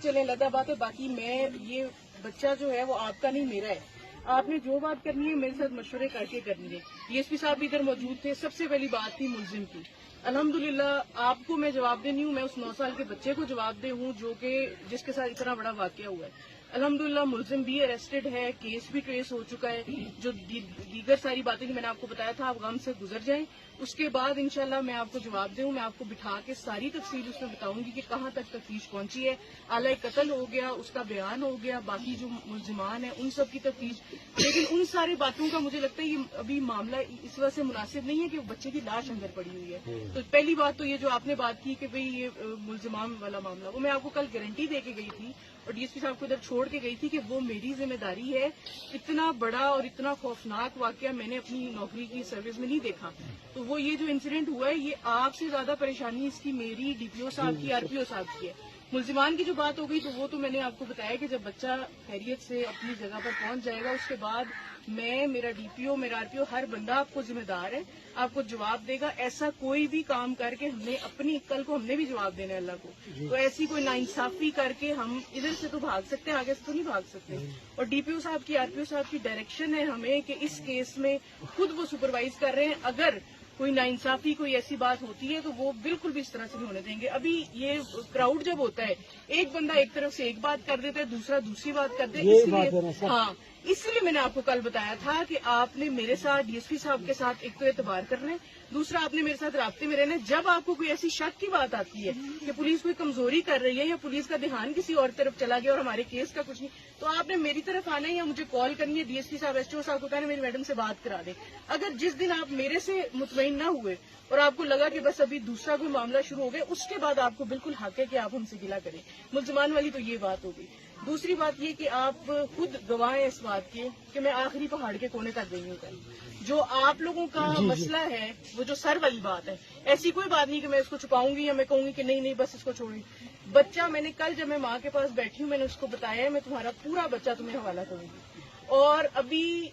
चले लदा बात है। बाकी मैं ये बच्चा जो है वो आपका नहीं मेरा है। आपने जो बात करनी है मेरे साथ मशवरे करके करनी है। डीएसपी साहब भी इधर मौजूद थे। सबसे पहली बात थी मुलजिम की। अल्हम्दुलिल्लाह आपको मैं जवाब दे नहीं हूँ, मैं उस 9 साल के बच्चे को जवाब दे हूँ जो कि जिसके साथ इतना बड़ा वाकया हुआ है। अल्हम्दुलिल्लाह मुलजिम भी अरेस्टेड है, केस भी ट्रेस हो चुका है। जो दीगर सारी बातें जो मैंने आपको बताया था, आप गम से गुजर जाएं। उसके बाद इंशाल्लाह मैं आपको जवाब दूं। मैं आपको बिठा के सारी तफसील उसमें बताऊंगी कि कहाँ तक तफ्तीश पहुंची है। आला कत्ल हो गया, उसका बयान हो गया, बाकी जो मुलजिमान है उन सब की तफ्तीश। लेकिन उन सारी बातों का मुझे लगता है ये अभी मामला इस वजह से मुनासिब नहीं है कि बच्चे की लाश अंदर पड़ी हुई है। तो पहली बात तो ये जो आपने बात की कि भाई ये मुलजिमान वाला मामला, वो मैं आपको कल गारंटी दे के गई थी और डीएसपी साहब को इधर छोड़ के गई थी कि वो मेरी जिम्मेदारी है। इतना बड़ा और इतना खौफनाक वाकया मैंने अपनी नौकरी की सर्विस में नहीं देखा। तो वो ये जो इंसिडेंट हुआ है, ये आपसे ज्यादा परेशानी इसकी मेरी डीपीओ साहब की, आरपीओ साहब की है। मुलजिमान की जो बात हो गई तो वो तो मैंने आपको बताया कि जब बच्चा खैरियत से अपनी जगह पर पहुंच जाएगा उसके बाद मैं, मेरा डीपीओ, मेरा आरपीओ, हर बंदा आपको जिम्मेदार है, आपको जवाब देगा। ऐसा कोई भी काम करके हमने अपनी, कल को हमने भी जवाब देना है अल्लाह को। तो ऐसी कोई नाइंसाफी करके हम इधर से तो भाग सकते हैं, आगे से तो नहीं भाग सकते। और डीपीओ साहब की, आरपीओ साहब की डायरेक्शन है हमें कि इस केस में खुद वो सुपरवाइज कर रहे हैं। अगर कोई नाइंसाफी, कोई ऐसी बात होती है तो वो बिल्कुल भी इस तरह से नहीं होने देंगे। अभी ये क्राउड जब होता है, एक बंदा एक तरफ से एक बात कर देता है, दूसरा दूसरी बात कर दे, इसलिए हाँ, इसलिए मैंने आपको कल बताया था कि आपने मेरे साथ, डीएसपी साहब के साथ एक तो एतबार करना है, दूसरा आपने मेरे साथ राब्ते में रहना है। जब आपको कोई ऐसी शक की बात आती है कि पुलिस कोई कमजोरी कर रही है या पुलिस का ध्यान किसी और तरफ चला गया और हमारे केस का कुछ नहीं, तो आपने मेरी तरफ आना है या मुझे कॉल करनी है, डीएसपी साहब, एसटीओ साहब को कहना मेरी मैडम से बात करा दें। अगर जिस दिन आप मेरे से मुतमईन न हुए और आपको लगा कि बस अभी दूसरा कोई मामला शुरू हो गया, उसके बाद आपको बिल्कुल हक है कि आप हमसे गिला करें। मुलजमान वाली तो ये बात होगी। दूसरी बात ये कि आप खुद गवाह हैं इस बात के कि मैं आखिरी पहाड़ के कोने तक गई हूँ कल। जो आप लोगों का मसला है, वो जो सर वाली बात है, ऐसी कोई बात नहीं कि मैं इसको छुपाऊंगी या मैं कहूंगी कि नहीं नहीं बस इसको छोड़ूंगी। बच्चा मैंने कल जब मैं माँ के पास बैठी हूँ, मैंने उसको बताया मैं तुम्हारा पूरा बच्चा तुम्हें हवाला करूंगी। और अभी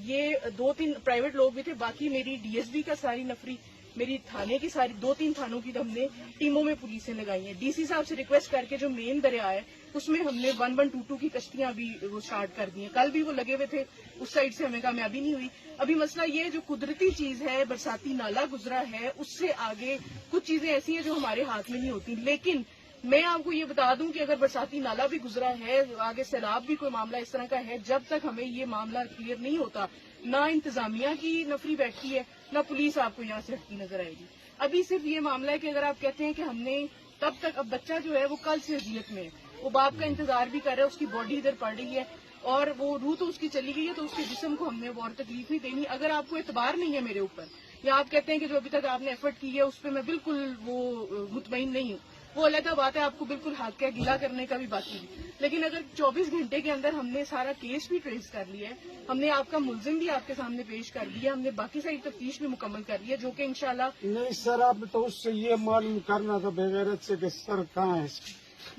ये 2-3 प्राइवेट लोग भी थे, बाकी मेरी डीएसबी का सारी नफरी, मेरी थाने की सारी 2-3 थानों की हमने टीमों में पुलिसें लगाई हैं। डीसी साहब से रिक्वेस्ट करके जो मेन दरिया है उसमें हमने 1122 की कश्तियां भी वो स्टार्ट कर दी हैं। कल भी वो लगे हुए थे, उस साइड से हमें कामयाबी नहीं हुई। अभी मसला ये जो कुदरती चीज है, बरसाती नाला गुजरा है, उससे आगे कुछ चीजें ऐसी हैं जो हमारे हाथ में नहीं होती। लेकिन मैं आपको ये बता दूं कि अगर बरसाती नाला भी गुजरा है, आगे सैलाब भी कोई मामला इस तरह का है, जब तक हमें ये मामला क्लियर नहीं होता, ना इंतजामिया की नफरी बैठती है, ना पुलिस आपको यहाँ से हटती नजर आएगी। अभी सिर्फ ये मामला है कि अगर आप कहते हैं कि हमने तब तक, अब बच्चा जो है वो कल से अजियत में है, वो बाप का इंतजार भी कर रहा है, उसकी बॉडी इधर पड़ रही है और वो रूह तो उसकी चली गई है, तो उसके जिस्म को हमने और तकलीफ नहीं देनी। अगर आपको एतबार नहीं है मेरे ऊपर, या आप कहते हैं कि जो अभी तक आपने एफर्ट की है उस पर मैं बिल्कुल वो मुतमईन नहीं हूँ, वो अलग बात है, आपको बिल्कुल हक है गिला करने का भी बाकी नहीं। लेकिन अगर 24 घंटे के अंदर हमने सारा केस भी ट्रेस कर लिया है, हमने आपका मुलजिम भी आपके सामने पेश कर दिया, हमने बाकी सारी तफ्तीश भी मुकम्मल कर ली है, जो कि इंशाल्लाह। नहीं सर, आप तो उससे ये मालूम करना था बगैरत से कि सर कहाँ है।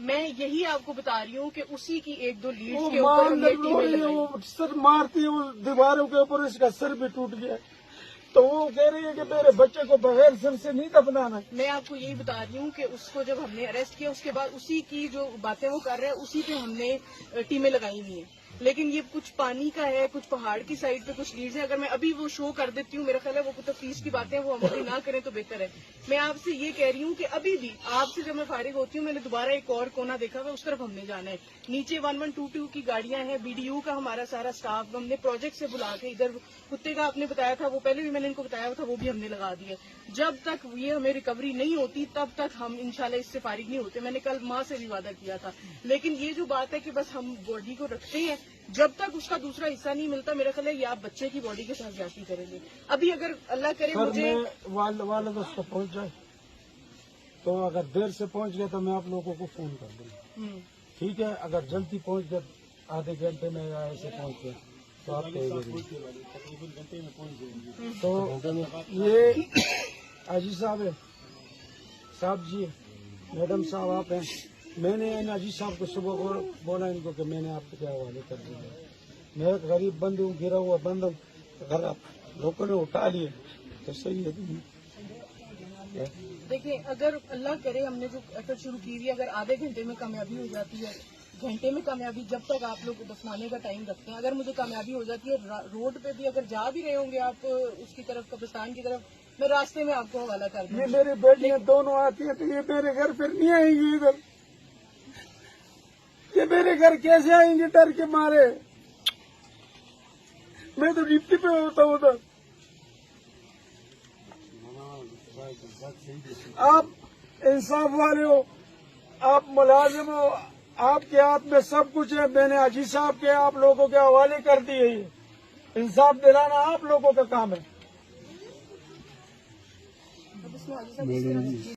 मैं यही आपको बता रही हूँ कि उसी की 1-2 लीड्स के ऊपर हमने टीमें लगाई। सर मारती है, वो दीवारों के ऊपर इसका सर भी टूट गया, तो वो कह रही है कि मेरे बच्चे को बगैर सर से नहीं दफनाना। मैं आपको यही बता रही हूँ कि उसको जब हमने अरेस्ट किया उसके बाद उसी की जो बातें वो कर रहे हैं उसी पे हमने टीमें लगाई हुई हैं। लेकिन ये कुछ पानी का है, कुछ पहाड़ की साइड पे कुछ लीड्स हैं। अगर मैं अभी वो शो कर देती हूँ, मेरा ख्याल है वो तफ्तीश की बातें वो अमली ना करें तो बेहतर है। मैं आपसे ये कह रही हूँ कि अभी भी आपसे जब मैं फारिग होती हूँ, मैंने दोबारा एक और कोना देखा हुआ, उस तरफ हमने जाना है। नीचे 1122 की गाड़ियां हैं, बीडीयू का हमारा सारा स्टाफ, हमने प्रोजेक्ट से बुला के इधर कुत्ते का आपने बताया था, वो पहले भी मैंने इनको बताया था, वो भी हमने लगा दिया। जब तक ये हमें रिकवरी नहीं होती तब तक हम इंशाल्लाह इससे फारिग नहीं होते। मैंने कल माँ से भी वादा किया था। लेकिन ये जो बात है कि बस हम बॉडी को रखते हैं, जब तक उसका दूसरा हिस्सा नहीं मिलता, मेरा ख्याल है ये आप बच्चे की बॉडी के साथ ज्यादती करेंगे। अभी अगर अल्लाह करे मुझे वाले दोस्त पहुंच जाए, तो अगर देर से पहुंच गया तो मैं आप लोगों को फोन कर दूंगा, ठीक है। अगर जल्दी पहुंच गया, आधे घंटे में या ऐसे पहुंच गए तो आप तकरीबन घंटे में पहुंच जाएंगे। तो ये अजीज साहब है, साहब जी, मैडम साहब आप हैं। मैंने इन अजीज साहब को सुबह को बोला इनको कि मैंने आपके हवाले कर दिया, मैं गरीब बंद हूँ, गिरा हुआ बंद हूँ, अगर आप लोगों ने उठा लिए तो सही है। دیکھیں اگر اللہ کرے ہم نے جو ایفرٹ شروع کی ہوئی ہے اگر آدھے گھنٹے میں کامیابی ہو جاتی ہے گھنٹے میں کامیابی جب تک آپ لوگ دفنانے کا ٹائم رکھتے ہیں اگر مجھے کامیابی ہو جاتی ہے روڈ پہ بھی اگر جا بھی رہے ہوں گے آپ اس کی طرف قبرستان کی طرف میں راستے میں آپ کو حوالہ کر دوں یہ میری بیٹیاں دونوں آتی ہیں تو یہ میرے گھر پھر نہیں آئیں گی ادھر. یہ میرے گھر کیسے آئیں گے ڈر کے مارے. میں تو ڈپٹی پہ ہوتا ہوں ادھر. آپ انصاف والے ہو, آپ ملازم ہو, آپ کے ہاتھ میں سب کچھ ہے. میں نے حاجی صاحب کے آپ لوگوں کے حوالے کر دیے. یہ انصاف دلانا آپ لوگوں کا کام ہے. اب اس میں حاجی صاحب اس طرح